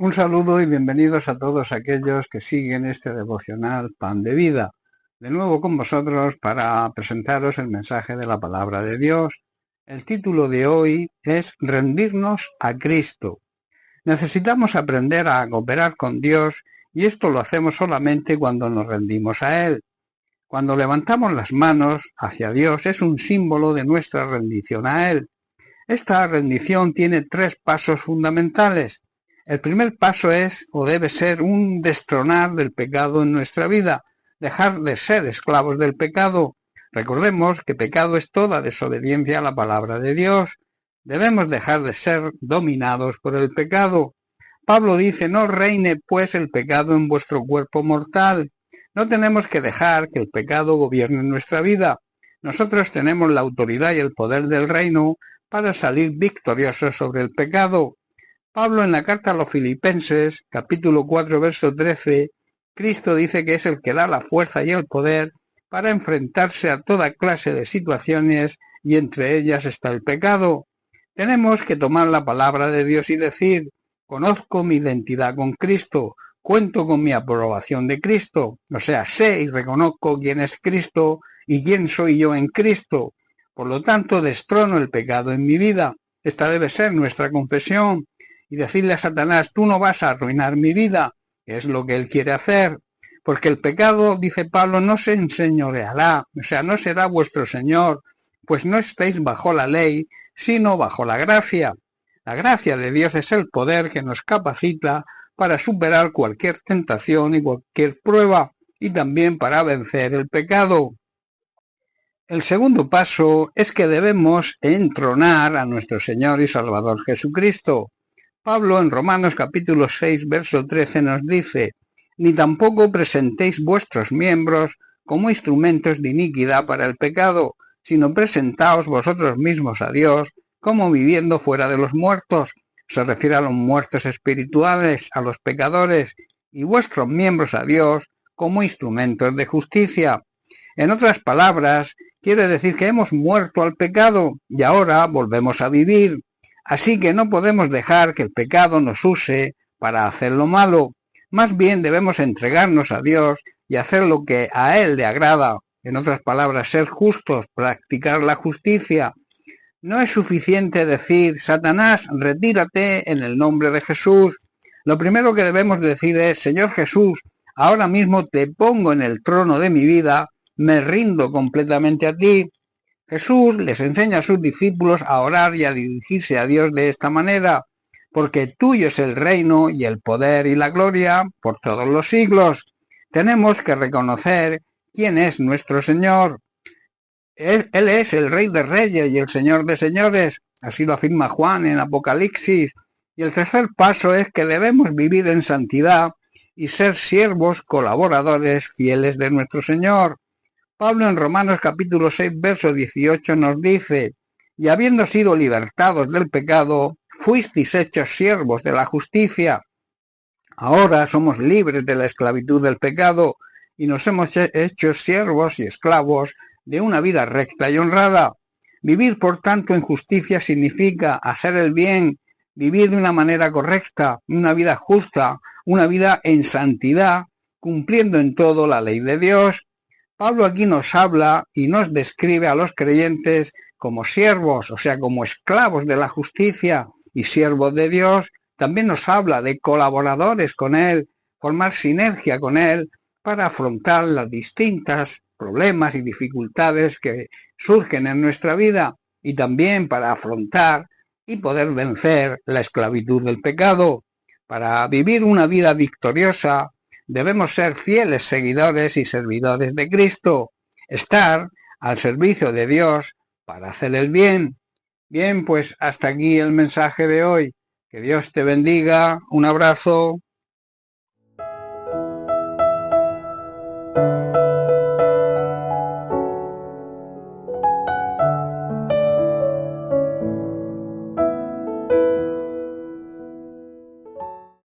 Un saludo y bienvenidos a todos aquellos que siguen este devocional Pan de Vida. De nuevo con vosotros para presentaros el mensaje de la palabra de Dios. El título de hoy es Rendirnos a Cristo. Necesitamos aprender a cooperar con Dios y esto lo hacemos solamente cuando nos rendimos a Él. Cuando levantamos las manos hacia Dios es un símbolo de nuestra rendición a Él. Esta rendición tiene 3 pasos fundamentales. El primer paso es o debe ser un destronar del pecado en nuestra vida, dejar de ser esclavos del pecado. Recordemos que pecado es toda desobediencia a la palabra de Dios. Debemos dejar de ser dominados por el pecado. Pablo dice, no reine pues el pecado en vuestro cuerpo mortal. No tenemos que dejar que el pecado gobierne nuestra vida. Nosotros tenemos la autoridad y el poder del reino para salir victoriosos sobre el pecado. Pablo en la carta a los Filipenses, capítulo 4, verso 13, Cristo dice que es el que da la fuerza y el poder para enfrentarse a toda clase de situaciones y entre ellas está el pecado. Tenemos que tomar la palabra de Dios y decir, conozco mi identidad con Cristo, cuento con mi aprobación de Cristo, o sea, sé y reconozco quién es Cristo y quién soy yo en Cristo. Por lo tanto, destrono el pecado en mi vida. Esta debe ser nuestra confesión. Y decirle a Satanás, tú no vas a arruinar mi vida, que es lo que él quiere hacer. Porque el pecado, dice Pablo, no se enseñoreará, o sea, no será vuestro Señor, pues no estáis bajo la ley, sino bajo la gracia. La gracia de Dios es el poder que nos capacita para superar cualquier tentación y cualquier prueba, y también para vencer el pecado. El segundo paso es que debemos entronar a nuestro Señor y Salvador Jesucristo. Pablo en Romanos capítulo 6, verso 13 nos dice, ni tampoco presentéis vuestros miembros como instrumentos de iniquidad para el pecado, sino presentaos vosotros mismos a Dios como viviendo fuera de los muertos. Se refiere a los muertos espirituales, a los pecadores, y vuestros miembros a Dios como instrumentos de justicia. En otras palabras, quiere decir que hemos muerto al pecado y ahora volvemos a vivir. Así que no podemos dejar que el pecado nos use para hacer lo malo. Más bien debemos entregarnos a Dios y hacer lo que a Él le agrada. En otras palabras, ser justos, practicar la justicia. No es suficiente decir, Satanás, retírate en el nombre de Jesús. Lo primero que debemos decir es, Señor Jesús, ahora mismo te pongo en el trono de mi vida, me rindo completamente a ti. Jesús les enseña a sus discípulos a orar y a dirigirse a Dios de esta manera, porque tuyo es el reino y el poder y la gloria por todos los siglos. Tenemos que reconocer quién es nuestro Señor. Él es el Rey de Reyes y el Señor de Señores, así lo afirma Juan en Apocalipsis. Y el tercer paso es que debemos vivir en santidad y ser siervos colaboradores fieles de nuestro Señor. Pablo en Romanos capítulo 6, verso 18 nos dice, y habiendo sido libertados del pecado, fuisteis hechos siervos de la justicia. Ahora somos libres de la esclavitud del pecado y nos hemos hecho siervos y esclavos de una vida recta y honrada. Vivir, por tanto, en justicia significa hacer el bien, vivir de una manera correcta, una vida justa, una vida en santidad, cumpliendo en todo la ley de Dios. Pablo aquí nos habla y nos describe a los creyentes como siervos, o sea, como esclavos de la justicia y siervos de Dios. También nos habla de colaboradores con Él, formar sinergia con Él para afrontar las distintas problemas y dificultades que surgen en nuestra vida y también para afrontar y poder vencer la esclavitud del pecado. Para vivir una vida victoriosa, debemos ser fieles seguidores y servidores de Cristo, estar al servicio de Dios para hacer el bien. Bien, pues hasta aquí el mensaje de hoy. Que Dios te bendiga. Un abrazo.